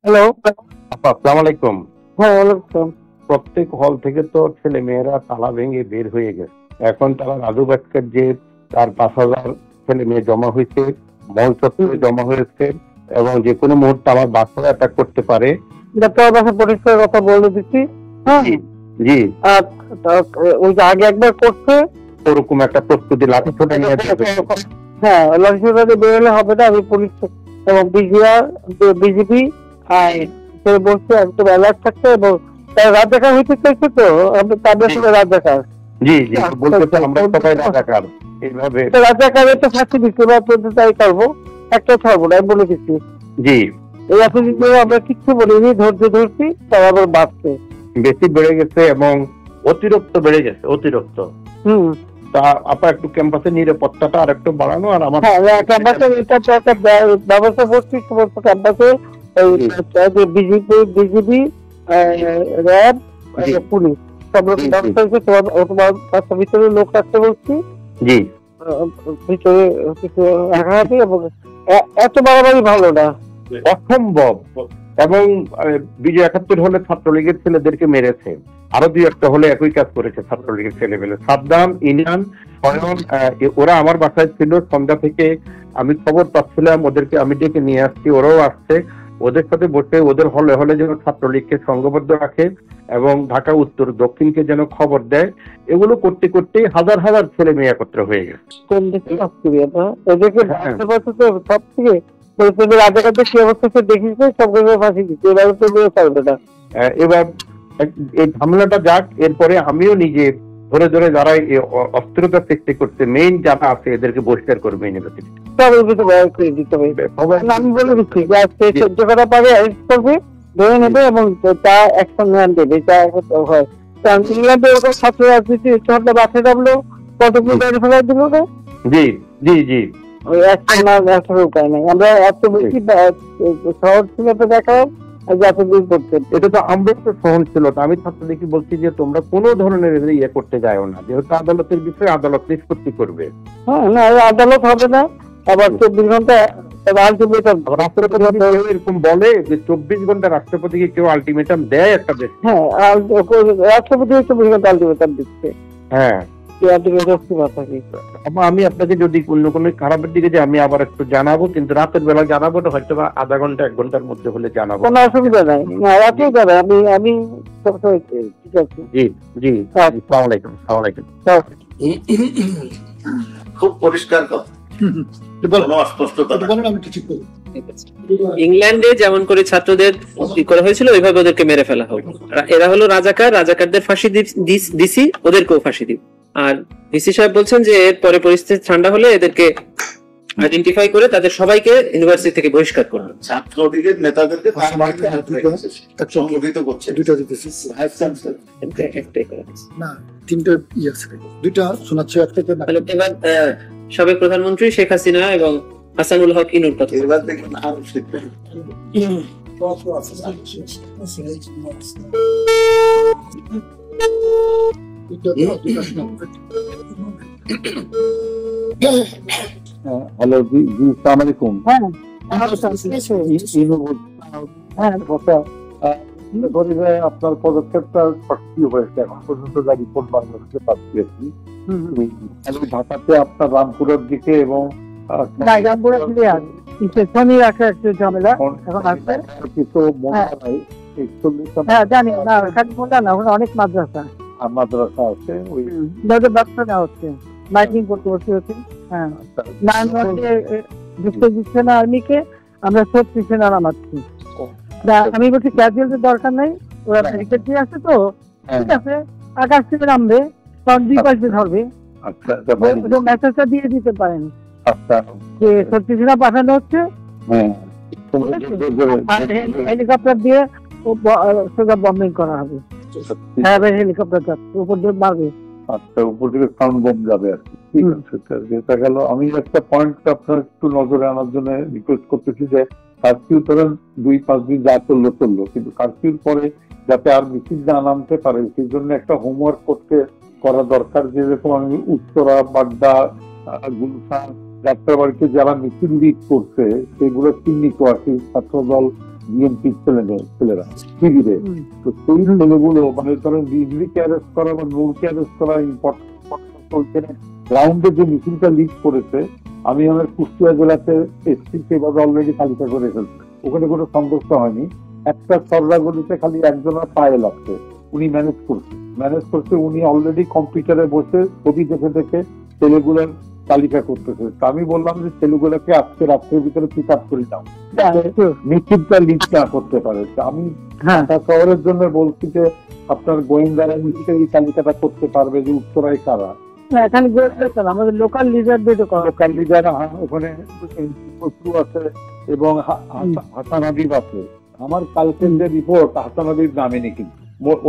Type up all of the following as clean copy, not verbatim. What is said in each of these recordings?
Hello. আসসালামু আলাইকুম। হ্যাঁ, ওয়ালাইকুম। প্রত্যেক হল থেকে তো ছেলে মেয়েরা তালা ভেঙে বের হয়ে গেছে। এখন তারা রাজু ভাস্কর যে তার 5,000 ছেলে মেয়ে জমা হয়েছে, মহল চত্বরে জমা হয়েছে এবং যে কোনো মুহূর্তে আমার বাসায় অ্যাটাক করতে পারে। ডাক্তার বাসা পরিষ্কার কথা বলে দিচ্ছি। হ্যাঁ, জি জি, আর ওই যে আগে একবার করছে। ওরকম একটা প্রস্তুতি লাঠি ছোটা নিয়ে যাবে। হ্যাঁ, লক্ষ্মীবাদে বেরোলে হবে না। আমি পুলিশ এবং বিজিবি বলছে একদম অ্যালার্ট থাকতে, এবং তারা রাজাকার হইতে চাইছে, তো তাদের সঙ্গে রাজাকার। জি জি, বলতে আমরা সবাই রাজাকার এইভাবে। রাজাকারের তো ফাঁসি দিচ্ছি বা তাই করবো, একটা ছাড়বো না, আমি বলে দিচ্ছি। জি, এই এতদিন ধরে আমরা কিচ্ছু বলিনি, ধৈর্য ধরছি, তারা আবার বাড়ছে। বেশি বেড়ে গেছে এবং অতিরিক্ত বেড়ে গেছে, অতিরিক্ত। তা আপা একটু ক্যাম্পাসের নিরাপত্তাটা আর একটু বাড়ানো। আর আমার ক্যাম্পাসের এটা তো একটা ব্যবস্থা করছি সমস্ত ক্যাম্পাসে, বিজিবি, র্যাব, পুলিশ সব রকম ব্যবস্থা হয়েছে। তোমার বাসার ভিতরে লোক রাখতে বলছি। জি, ভিতরে কিছু রাখা আছে, এবং এত বাড়াবাড়ি ভালো না, অসম্ভব। এবং বিজয় 71 হলে ছাত্রলীগের ছেলেদেরকে মেরেছে, আরো দুই একটা হলে একই কাজ করেছে ছাত্রলীগের ছেলে মেলে। সাদ্দাম, ইনান, স্বয়ন, ওরা আমার বাসায় ছিল সন্ধ্যা থেকে। আমি খবর পাচ্ছিলাম, ওদেরকে আমি ডেকে নিয়ে আসছি, ওরাও আসছে। ওদের সাথে বসে ওদের হলে হলে যেন ছাত্রলীগকে সংঘবদ্ধ রাখে এবং ঢাকা উত্তর দক্ষিণকে যেন খবর দেয়। এগুলো করতে করতে হাজার হাজার ছেলে মেয়ে একত্র হয়ে গেছে। এদেরকে সব থেকে রাজাকারদের কি অবস্থা দেখিয়েছে, সবগুলো ফাঁসি দিচ্ছে। এবার তো পারবে না। এবার এই ঝামেলাটা যাক, এরপরে আমিও নিজে ধরে ধরে যারা অস্থিরতা সৃষ্টি করছে, মেইন যারা আছে এদেরকে বহিষ্কার করবে ইউনিভার্সিটি। আমি বলে দিচ্ছি যে আজকে সহ্য করা পারে অ্যারেস্ট করবে, ধরে নেবে এবং তা অ্যাকশন দেবে, যা হয়। ইংল্যান্ডে ওরকম ছাত্র রাজনীতি হলে বাসে নামলো, কতগুলো গাড়ি ফেলা দিল না। জি জি জি, ওই অ্যাকশন না দেখার উপায় নেই। আমরা এত বেশি শহর ছিল তো দেখাও, এটা তো আমরা তো সহনশীলতা। আমি ছাত্রদেরকে বলছি যে তোমরা কোনো ধরনের ইয়ে করতে যাও না, যেহেতু আদালতের বিষয়ে আদালত নিষ্পত্তি করবে। হ্যাঁ, না আদালত হবে না, আবার 24 ঘন্টা এরকম বলে যে 24 ঘন্টা রাষ্ট্রপতিকে কেউ আলটিমেটাম দেয় একটা দেশ। হ্যাঁ, রাষ্ট্রপতি 24 ঘন্টা আলটিমেটাম দিচ্ছে। হ্যাঁ, আমি আপনাকে যদি অন্য কোনো খারাপের দিকে যে আমি আবার একটু জানাবো, কিন্তু রাতের বেলা জানাবো না, হয়তো বা আধা ঘন্টা 1 ঘন্টার মধ্যে হলে জানাবো, কোনো অসুবিধা নাই। রাতেও যাবে, আমি ঠিক আছে। জি জি, আসসালামু আলাইকুম। আসসালামু আলাইকুম। খুব পরিষ্কার কথা, ইংল্যান্ডে যেমন করে ছাত্রদের করা হয়েছিল ওইভাবে ওদেরকে মেরে ফেলা হোক। এরা হলো রাজাকার, রাজাকারদের ফাঁসি দিছি, ওদেরকেও ফাঁসি দিব। আর ভিসি সাহেব বলছেন যে এর পরে পরিস্থিতি ঠান্ডা হলে এদেরকে আইডেন্টিফাই করে তাদের সবাইকে ইউনিভার্সিটি থেকে বহিষ্কার করবে। ছাত্রলীগের নেতাদেরকে সংগঠিত করছে। দুইটা দিতেছি না, তিনটা আছে, দুইটা শোনাচ্ছে। এবার সাবেক প্রধানমন্ত্রী শেখ হাসিনা এবং হাসানুল হক ইনুর কথা। এবার দেখবেন আরো শিখবেন। হ্যালো, জি জি, আসসালামু আলাইকুম। আপনার পদক্ষেপটা সত্যি হয়েছে, এখন পর্যন্ত যা রিপোর্ট বাংলাদেশে পাচ্ছি আর কি। ঢাকাতে আপনার রামপুরের দিকে এবং ঝামেলা এখন আসছে কিছু জানি না, অনেক মাদ্রাসা মাদ্রাসা আছে, ওই ব্যবসা নেওয়া হচ্ছে, মাইকিং করতে বসে হচ্ছে। হ্যাঁ, দিচ্ছে না আর্মিকে, আমরা সব পিছনে নামাচ্ছি। আমি বলছি ক্যাজুয়ালদের দরকার নাই, ওরা ব্যারিকেড দিয়ে আসছে, তো ঠিক আছে, আকাশ থেকে নামবে, তখন 2 পাশে ধরবে। মেসেজটা দিয়ে দিতে পারেন যে সত্যি সিনা পাঠানো হচ্ছে, হেলিকপ্টার দিয়ে সোজা বম্বিং করা হবে। হেলিকপ্টার যাচ্ছে, উপর দিয়ে মারবে। আচ্ছা, উপর থেকে সাউন্ড বম যাবে আর কি। ঠিক আছে, যেটা গেল। আমি একটা পয়েন্ট আপনার একটু নজরে আনার জন্য রিকোয়েস্ট করতেছি যে কারফিউ ধরেন 2-5 দিন যা চললো, কিন্তু কারফিউর পরে যাতে আর মিছিল না নামতে পারে সেই জন্য একটা হোমওয়ার্ক করা দরকার। যেরকম আমি উত্তরা, বাড্ডা, গুলশান, যাত্রাবাড়িতে যারা মিছিল লিড করছে সেগুলো চিহ্নিত আছে, ছাত্রদল বিএনপি ছেলেরা শিবিরে। তো সেই ছেলেগুলো মানে ধরেন রিজভিকে অ্যারেস্ট করা বা নূরকে অ্যারেস্ট করা ইম্পর্টেন্ট চলছে না। গ্রাউন্ডে যে মিছিলটা লিড করেছে, আমি আমার কুষ্টিয়া জেলাতে এসছি, সেভাবে অলরেডি তালিকা করে ফেলছে, ওখানে কোনো সংঘর্ষ হয়নি। একটা সররাগলিতে খালি একজনের পায়ে লাগছে, উনি ম্যানেজ করছে উনি অলরেডি কম্পিউটারে বসে ছবি দেখে দেখে ছেলেগুলোর তালিকা করতেছে। তা আমি বললাম যে ছেলেগুলোকে আজকে রাত্রের ভিতরে পিক আপ করে দাও, মিছিলটা লিড না করতে পারে। আমি ঢাকা শহরের জন্য বলছি যে আপনার গোয়েন্দারা নিশ্চয়ই এই তালিকাটা করতে পারবে যে উত্তরায় কারা। এখানে আমাদের লোকাল লিডারদের লোকাল লিডার ওখানে শত্রু আছে এবং হাসান হাবিব আছে। আমার কালকের যে রিপোর্ট, হাসান হাবিব নামেনি, কিন্তু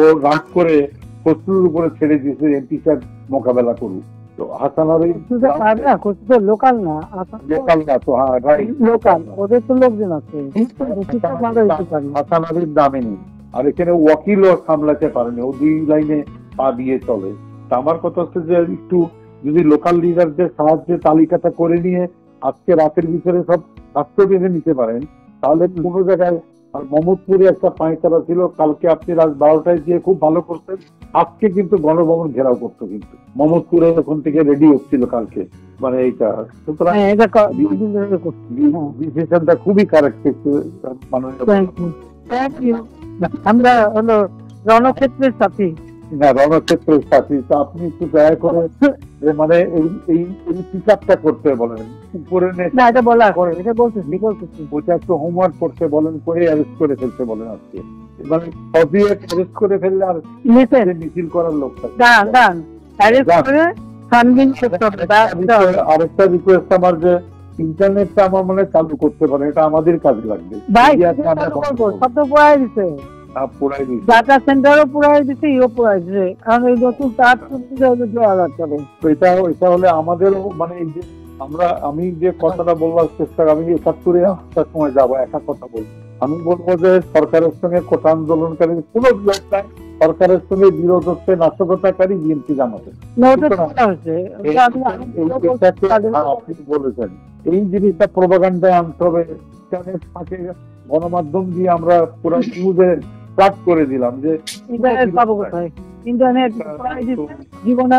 ও রাগ করে শত্রুর উপরে ছেড়ে দিয়েছে এমপি সাহেব মোকাবেলা করুক। তো হাসান হাবিব লোকাল না, লোকাল না তো, হ্যাঁ রাইট, লোকাল, ওদের তো লোকজন আছে। হাসান হাবিব নামেনি, আর এখানে ওয়াকিলও সামলাতে পারেনি, ও দুই লাইনে পা দিয়ে চলে। তা আমার কথা হচ্ছে যে একটু যদি লোকাল লিডারদের সাহায্যে তালিকাটা করে নিয়ে আজকে রাতের ভিতরে সব স্বাস্থ্য বেঁধে নিতে পারেন, তাহলে কোনো জায়গায়। আর মোহাম্মদপুরে একটা পাঁচতারা ছিল, কালকে আপনি রাত 12টায় দিয়ে খুব ভালো করতেন, আজকে কিন্তু গণভবন ঘেরাও করতো, কিন্তু মোহাম্মদপুরে ওখান থেকে রেডি হচ্ছিল কালকে, মানে এইটা। সুতরাং ডিসিশনটা খুবই কারেক্ট আমরা হলো রণক্ষেত্রের সাথী না, রণক্ষেত্রের সাথী। তো আপনি একটু দয়া করে মানে এই পিক আপটা করতে বলেন, উপরে না, এটা বলা করে, এটা বলতেছি ওটা একটু হোমওয়ার্ক করতে বলেন, করে অ্যারেস্ট করে ফেলতে বলেন আজকে। মানে সবই অ্যারেস্ট করে ফেললে আর মিছিল করার লোক থাকে। আরেকটা রিকোয়েস্ট আমার, যে ইন্টারনেটটা আমার মনে চালু করতে পারে, এটা আমাদের কাজে লাগবে। ডাটা সেন্টারও পুরাই দিচ্ছে, ইও পুরাই দিচ্ছে, কারণ এই নতুন তার এটা হলে আমাদেরও মানে এই যে আমি যে কথাটা বলবার চেষ্টা, আমি ৭১-এ ৮টার সময় যাবো, একা কথা বলবো। আমি বলবো যে সরকারের সঙ্গে কোটা আন্দোলনকারী কোন বিরোধ নাই, সরকারের সঙ্গে বিরোধ হচ্ছে নাশকতাকারী বিএনপি জামাতে। আপনি বলেছেন এই জিনিসটা প্রোপাগান্ডায় আনতে হবে। ইন্টারনেট ফাঁকে গণমাধ্যম দিয়ে আমরা পুরো নিউজে প্লাট করে দিলাম যে ইন্টারনেট পাবো কোথায়, ইন্টারনেট জীবনে।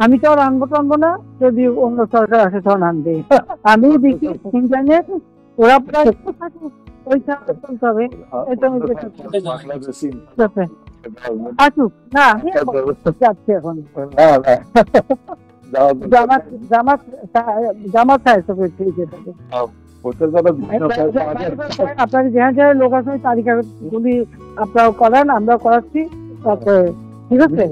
আমি তো আর আনবো না, যদি অন্য সরকার আসে তখন আনবে। আমি দেখি ইন্টারনেট ওরা প্রায় চলতে হবে। আসুক না, যাচ্ছে এখন জামাত আপনার যেখানে যেখানে লোক আছে তালিকা যদি আপনারা করান, আমরা করাচ্ছি। তারপরে ঠিক আছে,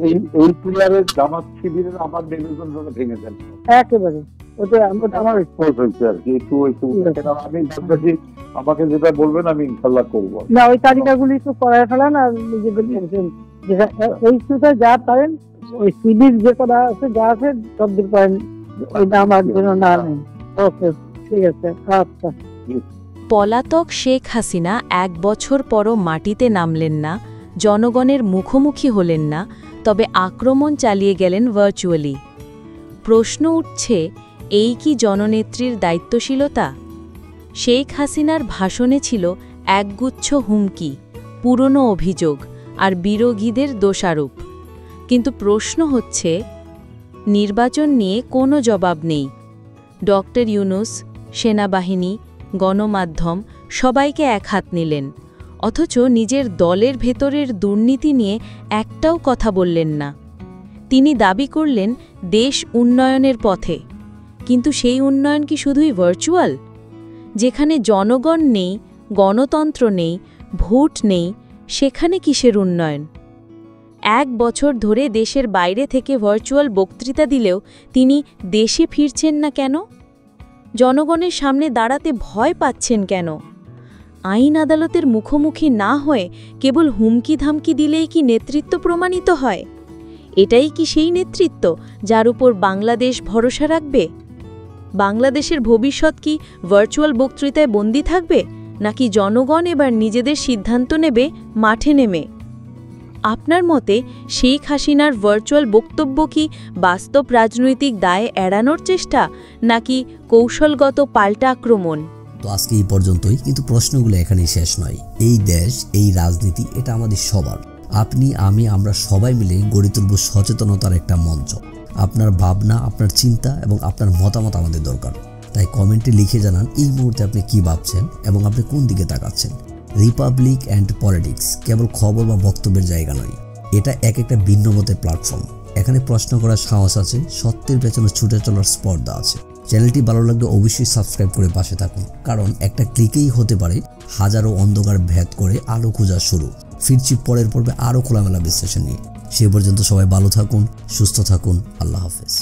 এই প্লেয়ারের জামাত শিবিরের আমার নিবেদন ভেঙে দেন একেবারে। ওটা আমার হয়েছে আর কি, একটু আমি আমাকে যেটা বলবেন আমি ইনশাল্লাহ করবো। না, ওই তালিকাগুলি একটু করায় ফেলান, আর নিজেদের এই ইস্যুতে যা পারেন, ওই শিবির যে করা আছে যা আছে সব দিক পারেন, ওই নাম আর জন্য না নেই। ওকে, ঠিক আছে, আচ্ছা। পলাতক শেখ হাসিনা 1 বছর পরও মাটিতে নামলেন না, জনগণের মুখোমুখি হলেন না, তবে আক্রমণ চালিয়ে গেলেন ভার্চুয়ালি। প্রশ্ন উঠছে, এই কি জননেত্রীর দায়িত্বশীলতা? শেখ হাসিনার ভাষণে ছিল একগুচ্ছ হুমকি, পুরনো অভিযোগ আর বিরোধীদের দোষারোপ। কিন্তু প্রশ্ন হচ্ছে, নির্বাচন নিয়ে কোনো জবাব নেই। ডক্টর ইউনূস, সেনাবাহিনী, গণমাধ্যম সবাইকে একহাত নিলেন, অথচ নিজের দলের ভেতরের দুর্নীতি নিয়ে একটাও কথা বললেন না। তিনি দাবি করলেন দেশ উন্নয়নের পথে, কিন্তু সেই উন্নয়ন কি শুধুই ভার্চুয়াল? যেখানে জনগণ নেই, গণতন্ত্র নেই, ভোট নেই, সেখানে কিসের উন্নয়ন? 1 বছর ধরে দেশের বাইরে থেকে ভার্চুয়াল বক্তৃতা দিলেও তিনি দেশে ফিরছেন না কেন? জনগণের সামনে দাঁড়াতে ভয় পাচ্ছেন কেন? আইন আদালতের মুখোমুখি না হয়ে কেবল হুমকি ধামকি দিলেই কি নেতৃত্ব প্রমাণিত হয়? এটাই কি সেই নেতৃত্ব যার উপর বাংলাদেশ ভরসা রাখবে? বাংলাদেশের ভবিষ্যৎ কি ভার্চুয়াল বক্তৃতায় বন্দী থাকবে, নাকি জনগণ এবার নিজেদের সিদ্ধান্ত নেবে মাঠে নেমে? আপনার মতে শেখ হাসিনার ভার্চুয়াল বক্তব্য কি বাস্তব রাজনৈতিক দায় এড়ানোর চেষ্টা, নাকি কৌশলগত পাল্টা আক্রমণ? তো আজকে এই পর্যন্তই, কিন্তু প্রশ্নগুলো এখানেই শেষ নয়। এই দেশ, এই রাজনীতি, এটা আমাদের সবার। আপনি, আমি, আমরা সবাই মিলে গড়ে তুলব সচেতনতার একটা মঞ্চ। আপনার ভাবনা, আপনার চিন্তা এবং আপনার মতামত আমাদের দরকার। তাই কমেন্টে লিখে জানান এই মুহূর্তে আপনি কি ভাবছেন এবং আপনি কোন দিকে তাকাচ্ছেন। রিপাবলিক অ্যান্ড পলিটিক্স কেবল খবর বা বক্তব্যের জায়গা নয়, এটা একটা ভিন্ন মতের প্ল্যাটফর্ম। এখানে প্রশ্ন করার সাহস আছে, সত্যের পেছনে ছুটে চলার স্পর্ধা আছে। চ্যানেলটি ভালো লাগলে অবশ্যই সাবস্ক্রাইব করে পাশে থাকুন, কারণ একটা ক্লিকেই হতে পারে হাজারো অন্ধকার ভেদ করে আলো খোঁজা শুরু। ফিরছি পরের পর্বে আরও খোলামেলা বিশ্লেষণ নিয়ে। সে পর্যন্ত সবাই ভালো থাকুন, সুস্থ থাকুন। আল্লাহ হাফেজ।